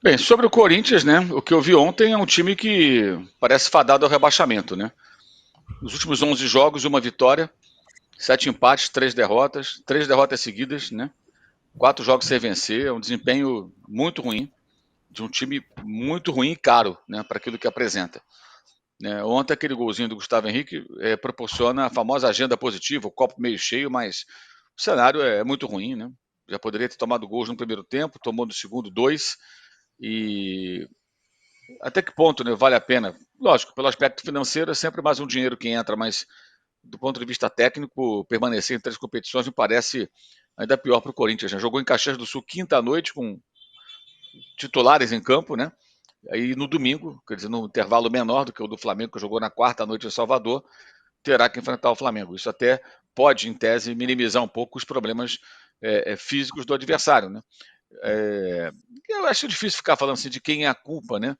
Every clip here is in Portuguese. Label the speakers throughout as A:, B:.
A: Bem, sobre o Corinthians, né? O que eu vi ontem é um time que parece fadado ao rebaixamento, né? Nos últimos 11 jogos, uma vitória, 7 empates, 3 derrotas seguidas, né? 4 jogos sem vencer, é um desempenho muito ruim, de um time muito ruim e caro, né? Para aquilo que apresenta. Né? Ontem aquele golzinho do Gustavo Henrique proporciona a famosa agenda positiva, o copo meio cheio, mas o cenário é muito ruim, né? Já poderia ter tomado gols no primeiro tempo, tomou no segundo dois, e até que ponto, né, vale a pena? Lógico, pelo aspecto financeiro é sempre mais um dinheiro que entra, mas do ponto de vista técnico, permanecer em 3 competições me parece ainda pior para o Corinthians. Né? Jogou em Caxias do Sul quinta à noite com titulares em campo, né? Aí no domingo, quer dizer, no intervalo menor do que o do Flamengo, que jogou na quarta noite em Salvador, terá que enfrentar o Flamengo. Isso até pode, em tese, minimizar um pouco os problemas físicos do adversário, né? É, eu acho difícil ficar falando assim de quem é a culpa, né?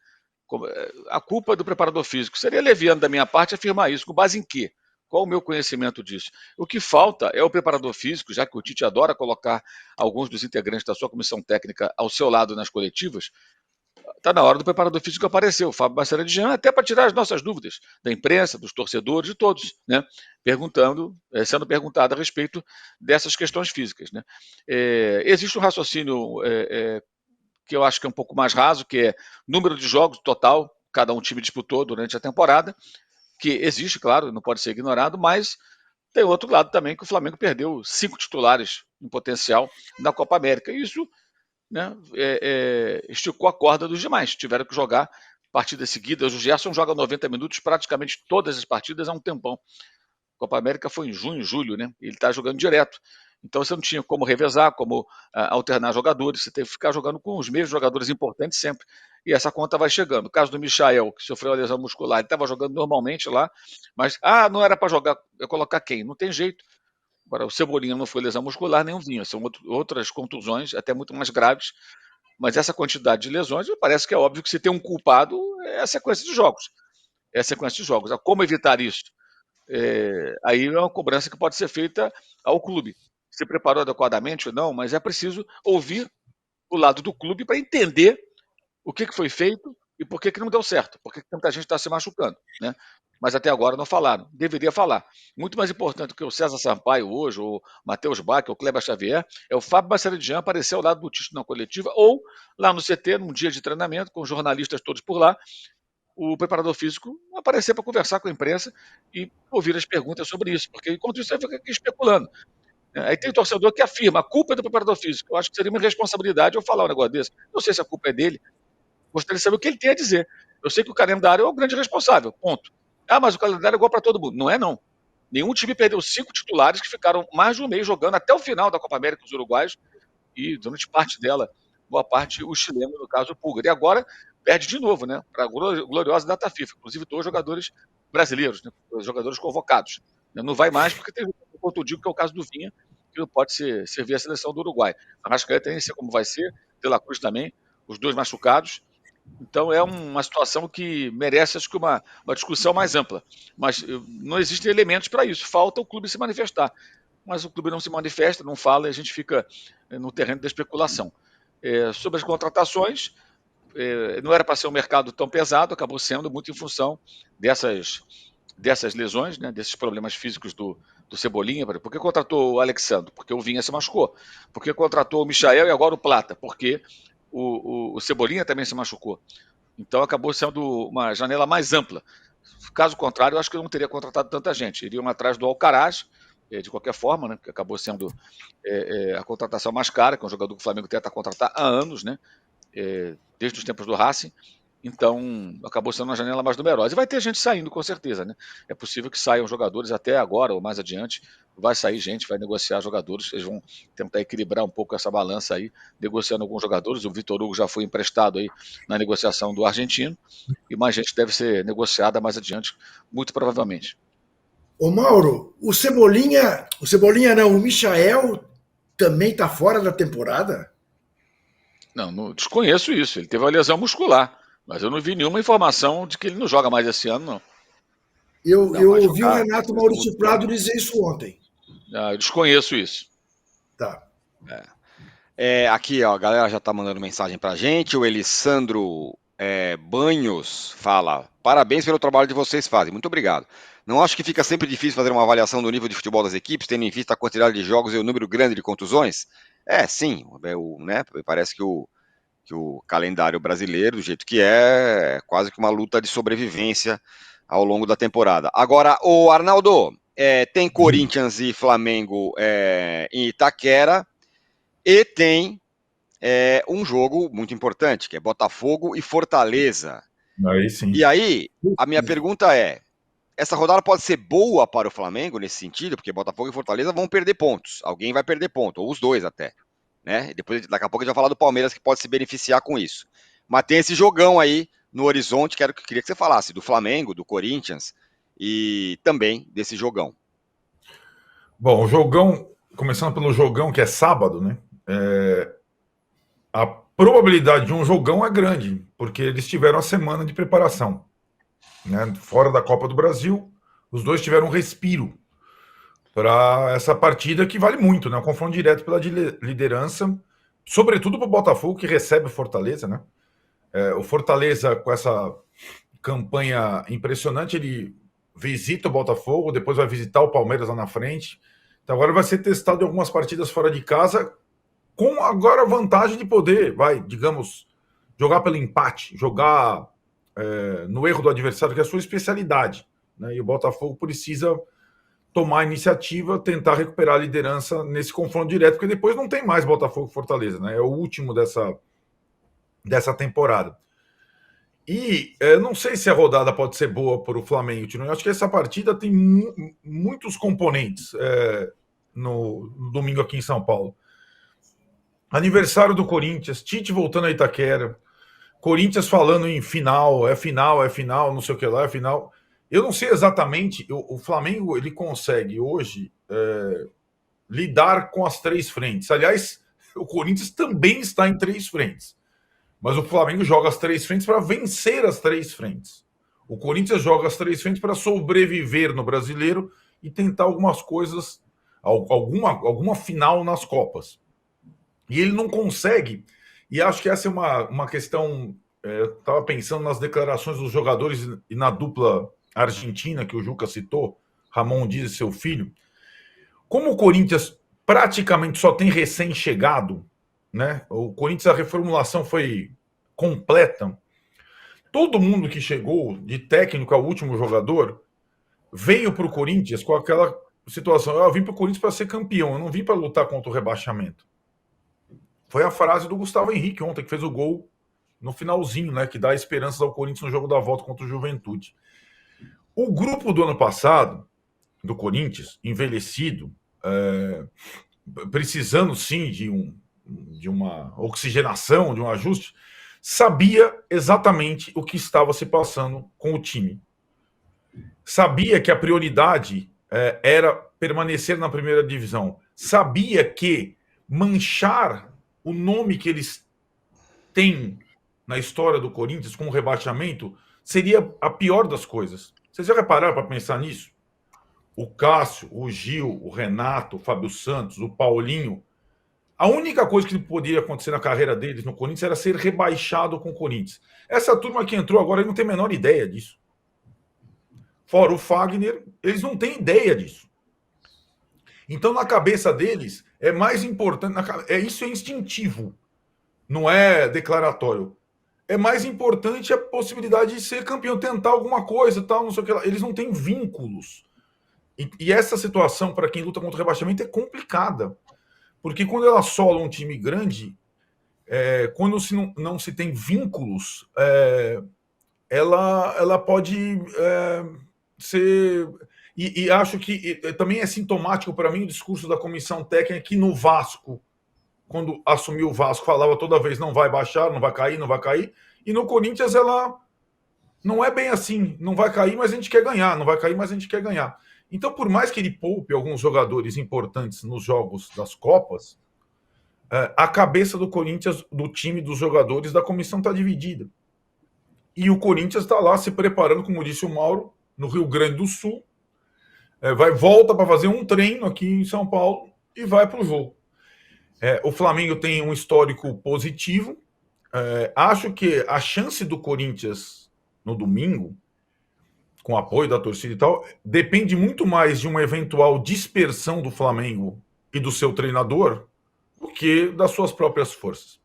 A: A culpa é do preparador físico. Seria leviano da minha parte afirmar isso. Com base em quê? Qual o meu conhecimento disso? O que falta é o preparador físico, já que o Tite adora colocar alguns dos integrantes da sua comissão técnica ao seu lado nas coletivas. Está na hora do preparador físico aparecer, o Fábio Bacera de Jean, até para tirar as nossas dúvidas da imprensa, dos torcedores, de todos, né? Perguntando, sendo perguntado a respeito dessas questões físicas. Né? Existe um raciocínio que eu acho que é um pouco mais raso, que é número de jogos total, cada um time disputou durante a temporada, que existe, claro, não pode ser ignorado, mas tem outro lado também que o Flamengo perdeu 5 titulares em potencial na Copa América. E isso, né, esticou a corda dos demais. Tiveram que jogar partidas seguidas. O Gerson joga 90 minutos praticamente todas as partidas há um tempão. Copa América foi em junho, julho, né? Ele está jogando direto. Então você não tinha como revezar, como alternar jogadores, você teve que ficar jogando com os mesmos jogadores importantes sempre. E essa conta vai chegando. O caso do Michael, que sofreu a lesão muscular, ele estava jogando normalmente lá, mas não era para jogar, colocar quem? Não tem jeito. Agora, o Cebolinha não foi lesão muscular, nem o Vinha. São outras contusões, até muito mais graves. Mas essa quantidade de lesões, parece que é óbvio que se tem um culpado, é a sequência de jogos. É a sequência de jogos. Como evitar isso? Aí é uma cobrança que pode ser feita ao clube. Se preparou adequadamente ou não, mas é preciso ouvir o lado do clube para entender o que foi feito e por que não deu certo, por que tanta gente está se machucando. Né? Mas até agora não falaram. Deveria falar. Muito mais importante do que o César Sampaio hoje, ou Matheus Bach, ou Kleber Xavier, é o Fábio Baceridian aparecer ao lado do Tite na coletiva, ou lá no CT, num dia de treinamento, com os jornalistas todos por lá, o preparador físico aparecer para conversar com a imprensa e ouvir as perguntas sobre isso, porque enquanto isso você fica aqui especulando. Aí tem torcedor que afirma a culpa é do preparador físico. Eu acho que seria uma irresponsabilidade eu falar um negócio desse. Não sei se a culpa é dele, gostaria de saber o que ele tem a dizer. Eu sei que o calendário é o grande responsável, ponto. Mas o calendário é igual para todo mundo. Não é, não. Nenhum time perdeu 5 titulares que ficaram mais de um mês jogando até o final da Copa América, os uruguaios, e durante parte dela, boa parte, o chileno, no caso, o Pulgar. E agora perde de novo, né? Para a gloriosa data FIFA. Inclusive, 2 jogadores brasileiros, né? Jogadores convocados. Não vai mais porque tem o eu digo que é o caso do Vinha, que não pode servir a seleção do Uruguai. A Rascaeta nem sei como vai ser, De La Cruz também, os 2 machucados. Então é uma situação que merece, acho que, uma discussão mais ampla. Mas não existem elementos para isso. Falta o clube se manifestar. Mas o clube não se manifesta, não fala, e a gente fica no terreno da especulação. Sobre as contratações, não era para ser um mercado tão pesado, acabou sendo muito em função dessas lesões, né, desses problemas físicos do Cebolinha. Por que contratou o Alexandre? Porque o Vinha se machucou. Por que contratou o Michael e agora o Plata? Porque o Cebolinha também se machucou. Então acabou sendo uma janela mais ampla. Caso contrário, eu acho que eu não teria contratado tanta gente. Iriam atrás do Alcaraz, de qualquer forma, né, que acabou sendo a contratação mais cara, que é um jogador que o Flamengo tenta contratar há anos, né, desde os tempos do Racing. Então, acabou sendo uma janela mais numerosa. E vai ter gente saindo, com certeza. Né? É possível que saiam jogadores até agora ou mais adiante. Vai sair gente, vai negociar jogadores. Eles vão tentar equilibrar um pouco essa balança aí, negociando alguns jogadores. O Vitor Hugo já foi emprestado aí na negociação do argentino. E mais gente deve ser negociada mais adiante, muito provavelmente.
B: Ô Mauro, o Cebolinha não, o Michael também está fora da temporada?
A: Não desconheço isso. Ele teve uma lesão muscular. Mas eu não vi nenhuma informação de que ele não joga mais esse ano, não.
B: Eu
A: Não, vai
B: ouvi o
A: jogar.
B: Renato
A: Esse
B: Maurício
A: outro ano.
B: Prado dizer isso ontem.
A: Eu desconheço isso.
B: Tá.
A: É.
C: Aqui, ó, a galera já tá mandando mensagem pra gente. O Elisandro Banhos fala: parabéns pelo trabalho que vocês fazem. Muito obrigado. Não acho que fica sempre difícil fazer uma avaliação do nível de futebol das equipes, tendo em vista a quantidade de jogos e o número grande de contusões? Sim. Né, parece que o calendário brasileiro, do jeito que é quase que uma luta de sobrevivência ao longo da temporada. Agora, o Arnaldo, tem Corinthians e Flamengo em Itaquera e tem um jogo muito importante, que é Botafogo e Fortaleza.
D: Aí sim.
C: E aí, a minha pergunta é: essa rodada pode ser boa para o Flamengo nesse sentido, porque Botafogo e Fortaleza vão perder pontos. Alguém vai perder ponto, ou os dois até. Né? E depois, daqui a pouco a gente vai falar do Palmeiras, que pode se beneficiar com isso. Mas tem esse jogão aí no horizonte, queria que você falasse do Flamengo, do Corinthians e também desse jogão.
D: Bom, o jogão, começando pelo jogão que é sábado, né? A probabilidade de um jogão é grande, porque eles tiveram a semana de preparação. Né? Fora da Copa do Brasil, os dois tiveram um respiro para essa partida que vale muito, né? Um confronto direto pela liderança, sobretudo para o Botafogo, que recebe o Fortaleza, né? O Fortaleza, com essa campanha impressionante, ele visita o Botafogo, depois vai visitar o Palmeiras lá na frente. Então agora vai ser testado em algumas partidas fora de casa, com agora a vantagem de poder, digamos, jogar pelo empate, jogar no erro do adversário, que é a sua especialidade. Né? E o Botafogo precisa tomar a iniciativa, tentar recuperar a liderança nesse confronto direto, porque depois não tem mais Botafogo e Fortaleza, né? É o último dessa temporada. E não sei se a rodada pode ser boa para o Flamengo. Eu acho que essa partida tem muitos componentes no domingo aqui em São Paulo. Aniversário do Corinthians, Tite voltando a Itaquera, Corinthians falando em final, não sei o que lá, é final. Eu não sei exatamente, o Flamengo ele consegue hoje lidar com as três frentes. Aliás, o Corinthians também está em três frentes. Mas o Flamengo joga as três frentes para vencer as três frentes. O Corinthians joga as três frentes para sobreviver no Brasileiro e tentar algumas coisas, alguma final nas Copas. E ele não consegue. E acho que essa é uma questão. Eu estava pensando nas declarações dos jogadores e na dupla argentina que o Juca citou, Ramon Dias e seu filho. Como o Corinthians praticamente só tem recém-chegado, né? O Corinthians, a reformulação foi completa. Todo mundo que chegou, de técnico ao último jogador, veio para o Corinthians com aquela situação: eu vim para o Corinthians para ser campeão, eu não vim para lutar contra o rebaixamento. Foi a frase do Gustavo Henrique ontem, que fez o gol no finalzinho, né? Que dá esperanças ao Corinthians no jogo da volta contra o Juventude. O grupo do ano passado, do Corinthians, envelhecido, precisando sim de uma oxigenação, de um ajuste, sabia exatamente o que estava se passando com o time. Sabia que a prioridade era permanecer na primeira divisão. Sabia que manchar o nome que eles têm na história do Corinthians com o rebaixamento seria a pior das coisas. Vocês já repararam para pensar nisso? O Cássio, o Gil, o Renato, o Fábio Santos, o Paulinho. A única coisa que poderia acontecer na carreira deles no Corinthians era ser rebaixado com o Corinthians. Essa turma que entrou agora não tem a menor ideia disso. Fora o Fagner, eles não têm ideia disso. Então, na cabeça deles, é mais importante. Isso é instintivo, não é declaratório. É mais importante a possibilidade de ser campeão, tentar alguma coisa, tal, não sei o que lá. Eles não têm vínculos. E essa situação, para quem luta contra o rebaixamento, é complicada. Porque quando ela assola um time grande, quando não se tem vínculos, ela pode ser... E acho que também é sintomático para mim o discurso da comissão técnica que no Vasco, quando assumiu o Vasco, falava toda vez não vai baixar, não vai cair, não vai cair. E no Corinthians ela não é bem assim. Não vai cair, mas a gente quer ganhar. Não vai cair, mas a gente quer ganhar. Então, por mais que ele poupe alguns jogadores importantes nos jogos das Copas, a cabeça do Corinthians, do time, dos jogadores, da comissão está dividida. E o Corinthians está lá se preparando, como disse o Mauro, no Rio Grande do Sul. Volta para fazer um treino aqui em São Paulo e vai para o jogo. O Flamengo tem um histórico positivo. Acho que a chance do Corinthians no domingo, com apoio da torcida e tal, depende muito mais de uma eventual dispersão do Flamengo e do seu treinador do que das suas próprias forças.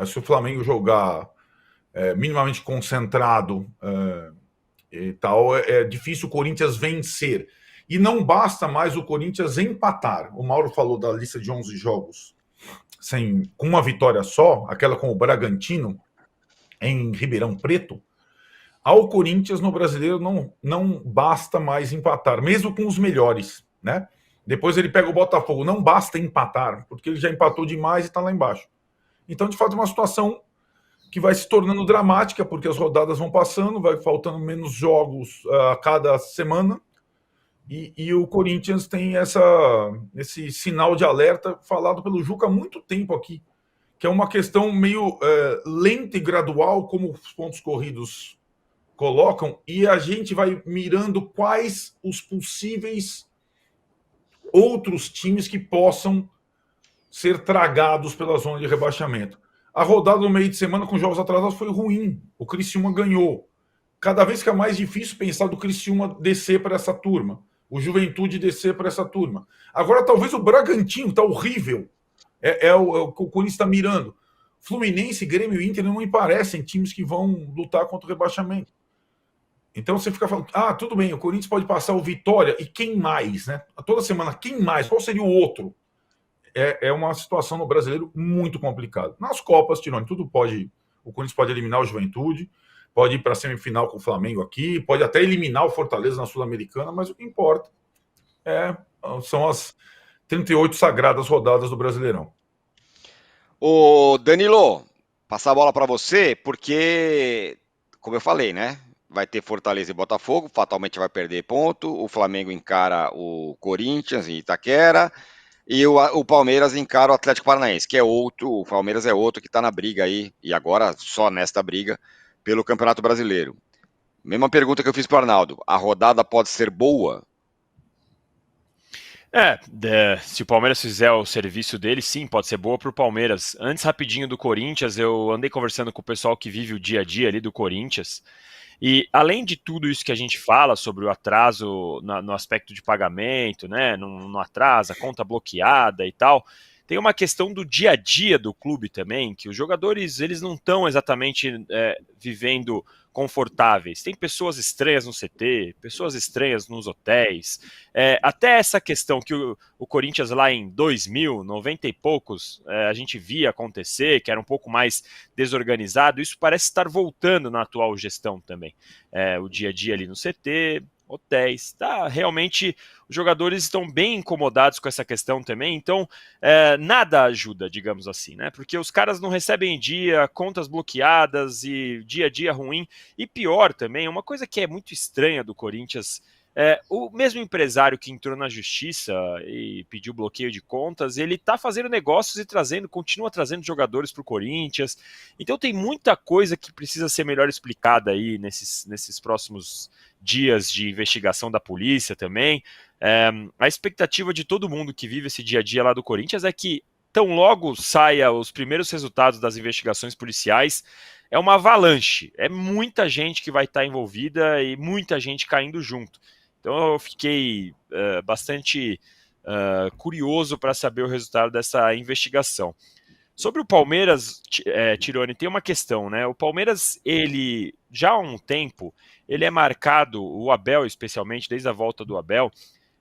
D: Se o Flamengo jogar minimamente concentrado e tal, é difícil o Corinthians vencer. E não basta mais o Corinthians empatar. O Mauro falou da lista de 11 jogos com uma vitória só, aquela com o Bragantino em Ribeirão Preto. Ao Corinthians no Brasileiro não basta mais empatar, mesmo com os melhores, né? Depois ele pega o Botafogo, não basta empatar, porque ele já empatou demais e está lá embaixo. Então, de fato, é uma situação que vai se tornando dramática, porque as rodadas vão passando, vai faltando menos jogos a cada semana, e o Corinthians tem esse sinal de alerta falado pelo Juca há muito tempo aqui, que é uma questão meio lenta e gradual, como os pontos corridos colocam, e a gente vai mirando quais os possíveis outros times que possam ser tragados pela zona de rebaixamento. A rodada no meio de semana com jogos atrasados foi ruim. O Criciúma ganhou. Cada vez fica mais difícil pensar do Criciúma descer para essa turma. O Juventude descer para essa turma. Agora, talvez o Bragantino está horrível. O Corinthians está mirando. Fluminense, Grêmio e Inter não me parecem times que vão lutar contra o rebaixamento. Então você fica falando, tudo bem, o Corinthians pode passar o Vitória, e quem mais, né? Toda semana, quem mais? Qual seria o outro? É uma situação no brasileiro muito complicada. Nas Copas, Tironi, tudo pode. O Corinthians pode eliminar o Juventude, pode ir para a semifinal com o Flamengo aqui, pode até eliminar o Fortaleza na Sul-Americana, mas o que importa são as 38 sagradas rodadas do Brasileirão.
C: Ô Danilo, passar a bola para você, porque, como eu falei, né? Vai ter Fortaleza e Botafogo, fatalmente vai perder ponto. O Flamengo encara o Corinthians em Itaquera. E o Palmeiras encara o Atlético Paranaense, que é outro, o Palmeiras é outro que está na briga aí, e agora só nesta briga, pelo Campeonato Brasileiro. Mesma pergunta que eu fiz para o Arnaldo, a rodada pode ser boa?
E: Se o Palmeiras fizer o serviço dele, sim, pode ser boa para o Palmeiras. Antes, rapidinho do Corinthians, eu andei conversando com o pessoal que vive o dia a dia ali do Corinthians, e além de tudo isso que a gente fala sobre o atraso no aspecto de pagamento, né, não atrasa, conta bloqueada e tal, tem uma questão do dia a dia do clube também, que os jogadores eles não estão exatamente vivendo confortáveis. Tem pessoas estranhas no CT, pessoas estranhas nos hotéis, até essa questão que o Corinthians lá em 2000, 90 e poucos, a gente via acontecer, que era um pouco mais desorganizado, isso parece estar voltando na atual gestão também. O dia a dia ali no CT, hotéis, realmente os jogadores estão bem incomodados com essa questão também, então nada ajuda, digamos assim, né? Porque os caras não recebem em dia, contas bloqueadas e dia a dia ruim, e pior também, uma coisa que é muito estranha do Corinthians, o mesmo empresário que entrou na justiça e pediu bloqueio de contas, ele está fazendo negócios e continua trazendo jogadores para o Corinthians, então tem muita coisa que precisa ser melhor explicada aí nesses próximos dias de investigação da polícia também. A expectativa de todo mundo que vive esse dia a dia lá do Corinthians é que tão logo saia os primeiros resultados das investigações policiais, é uma avalanche, é muita gente que vai estar envolvida e muita gente caindo junto. Então eu fiquei bastante curioso para saber o resultado dessa investigação. Sobre o Palmeiras, Tironi, tem uma questão, né? O Palmeiras, ele já há um tempo, ele é marcado, o Abel especialmente, desde a volta do Abel,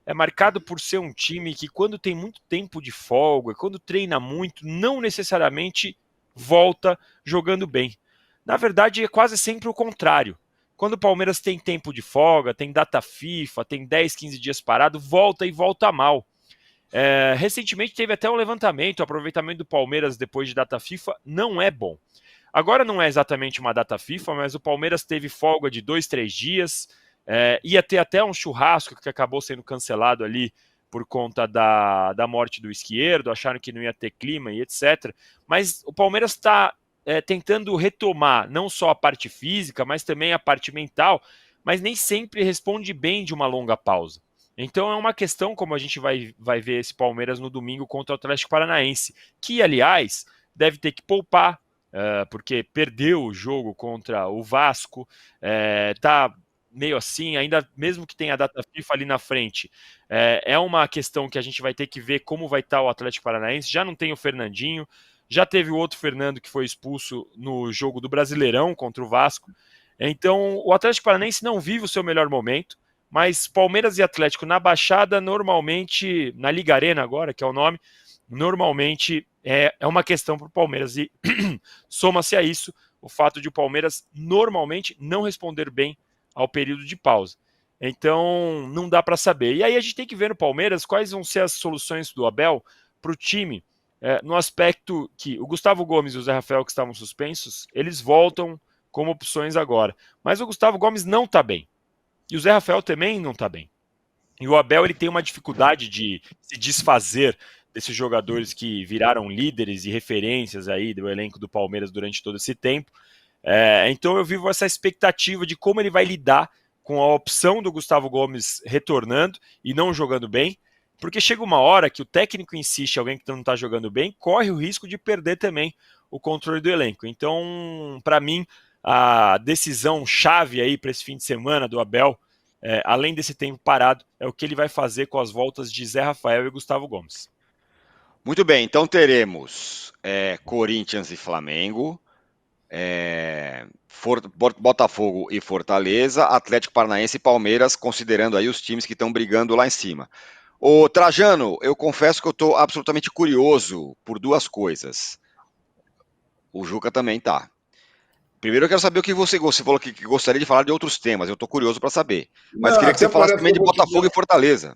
E: é marcado por ser um time que quando tem muito tempo de folga, quando treina muito, não necessariamente volta jogando bem. Na verdade, é quase sempre o contrário. Quando o Palmeiras tem tempo de folga, tem data FIFA, tem 10, 15 dias parado, volta e volta mal. Recentemente teve até um levantamento, o aproveitamento do Palmeiras depois de data FIFA não é bom. Agora não é exatamente uma data FIFA, mas o Palmeiras teve folga de 2, 3 dias, ia ter até um churrasco que acabou sendo cancelado ali por conta da morte do Esquerdo, acharam que não ia ter clima e etc. Mas o Palmeiras está tentando retomar não só a parte física, mas também a parte mental, mas nem sempre responde bem de uma longa pausa. Então é uma questão como a gente vai ver esse Palmeiras no domingo contra o Atlético Paranaense, que, aliás, deve ter que poupar, porque perdeu o jogo contra o Vasco, tá meio assim, ainda mesmo que tenha a data FIFA ali na frente, é uma questão que a gente vai ter que ver como vai estar o Atlético Paranaense. Já não tem o Fernandinho, já teve o outro Fernando que foi expulso no jogo do Brasileirão contra o Vasco. Então o Atlético Paranaense não vive o seu melhor momento, mas Palmeiras e Atlético na Baixada, normalmente, na Liga Arena agora, que é o nome, normalmente é uma questão para o Palmeiras. E soma-se a isso o fato de o Palmeiras normalmente não responder bem ao período de pausa. Então, não dá para saber. E aí a gente tem que ver no Palmeiras quais vão ser as soluções do Abel para o time, no aspecto que o Gustavo Gomes e o Zé Rafael, que estavam suspensos, eles voltam como opções agora. Mas o Gustavo Gomes não está bem. E o Zé Rafael também não está bem. E o Abel ele tem uma dificuldade de se desfazer desses jogadores que viraram líderes e referências aí do elenco do Palmeiras durante todo esse tempo. Então eu vivo essa expectativa de como ele vai lidar com a opção do Gustavo Gomes retornando e não jogando bem, porque chega uma hora que o técnico insiste, alguém que não está jogando bem, corre o risco de perder também o controle do elenco. Então, para mim, a decisão chave aí para esse fim de semana do Abel, além desse tempo parado, é o que ele vai fazer com as voltas de Zé Rafael e Gustavo Gomes.
C: Muito bem, então teremos Corinthians e Flamengo, Botafogo e Fortaleza, Atlético Paranaense e Palmeiras, considerando aí os times que estão brigando lá em cima. Ô Trajano, eu confesso que eu estou absolutamente curioso por duas coisas. O Juca também tá. Primeiro eu quero saber o que você falou que gostaria de falar de outros temas, eu estou curioso para saber. Mas
F: Não,
C: queria que você
F: até
C: falasse
F: parece
C: também
F: que
C: de
F: eu vou te
C: Botafogo
F: dar-
C: e Fortaleza.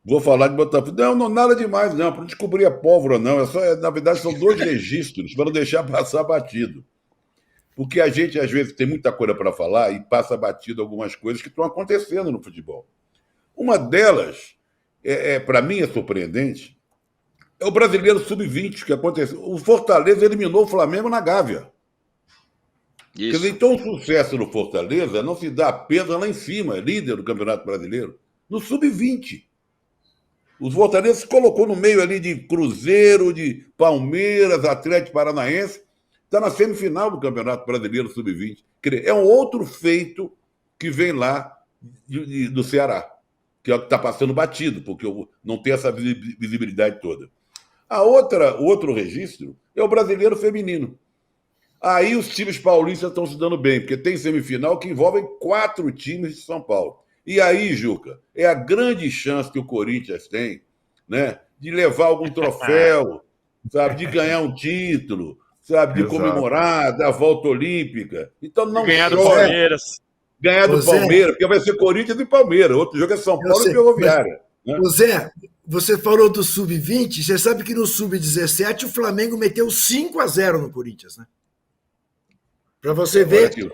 F: Vou falar de Botafogo. Não, nada demais, não. Para descobrir a pólvora, não. Na verdade, são dois registros para não deixar passar batido. Porque a gente, às vezes, tem muita coisa para falar e passa batido algumas coisas que estão acontecendo no futebol. Uma delas, para mim, é surpreendente, é o Brasileiro Sub-20 que aconteceu. O Fortaleza eliminou o Flamengo na Gávea. Quer dizer,
C: Isso.
F: então o sucesso do Fortaleza não se dá apenas lá em cima, líder do Campeonato Brasileiro, no Sub-20. Os Fortaleza se colocou no meio ali de Cruzeiro, de Palmeiras, Atlético Paranaense, está na semifinal do Campeonato Brasileiro Sub-20. É um outro feito que vem lá do Ceará, que é o que está passando batido, porque não tem essa visibilidade toda. O outro registro é o Brasileiro Feminino. Aí os times paulistas estão se dando bem, porque tem semifinal que envolvem 4 times de São Paulo. E aí, Juca, é a grande chance que o Corinthians tem, né, de levar algum troféu, sabe, de ganhar um título, sabe, de
D: Exato.
F: comemorar, da volta olímpica. Então não
E: Ganhar do
F: só
E: Palmeiras.
F: ganhar do
B: Ô, Zé.
F: Paulo, porque vai ser Corinthians e Palmeiras. Outro jogo é São
B: Eu
F: Paulo
B: sei,
F: e Ferroviária. Né?
B: Ô Zé, você falou do Sub-20, você sabe que no Sub-17 o Flamengo meteu 5-0 no Corinthians, né? Para você
F: Olha
B: ver
F: aqui.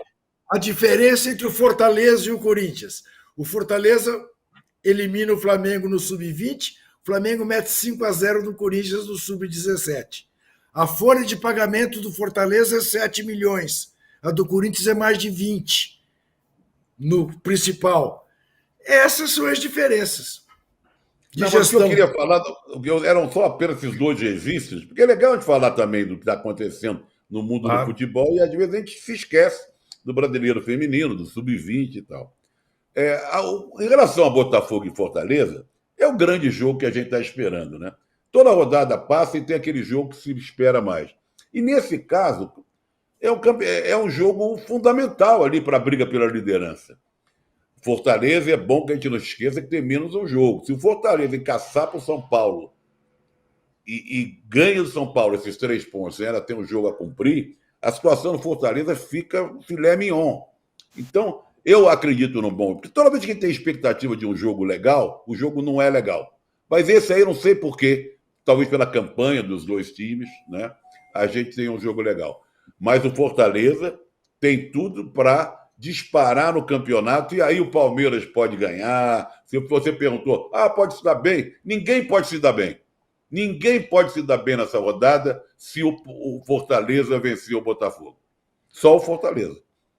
B: a diferença entre o Fortaleza e o Corinthians. O Fortaleza elimina o Flamengo no Sub-20, o Flamengo mete 5-0 no Corinthians no Sub-17. A folha de pagamento do Fortaleza é 7 milhões, a do Corinthians é mais de 20 no principal. Essas são as diferenças de
F: Não, mas o que eu
B: gestão.
F: queria falar, eram só apenas esses dois registros, porque é legal a gente falar também do que está acontecendo no mundo do futebol, e às vezes a gente se esquece do Brasileiro Feminino, do Sub-20 e tal. Em relação a Botafogo e Fortaleza, é o grande jogo que a gente está esperando, né? Toda rodada passa e tem aquele jogo que se espera mais. E nesse caso, é um jogo fundamental ali para a briga pela liderança. Fortaleza, é bom que a gente não esqueça que tem menos um jogo. Se o Fortaleza encaçar para o São Paulo e ganha do São Paulo esses 3 pontos, ela tem um jogo a cumprir, a situação do Fortaleza fica filé mignon. Então, eu acredito no bom, porque toda vez que tem expectativa de um jogo legal, o jogo não é legal. Mas esse aí, eu não sei porquê, talvez pela campanha dos dois times, né? A gente tem um jogo legal. Mas o Fortaleza tem tudo para disparar no campeonato, e aí o Palmeiras pode ganhar. Se você perguntou, pode se dar bem? Ninguém pode se dar bem. Ninguém pode se dar bem nessa rodada se o Fortaleza vencer o Botafogo. Só o Fortaleza.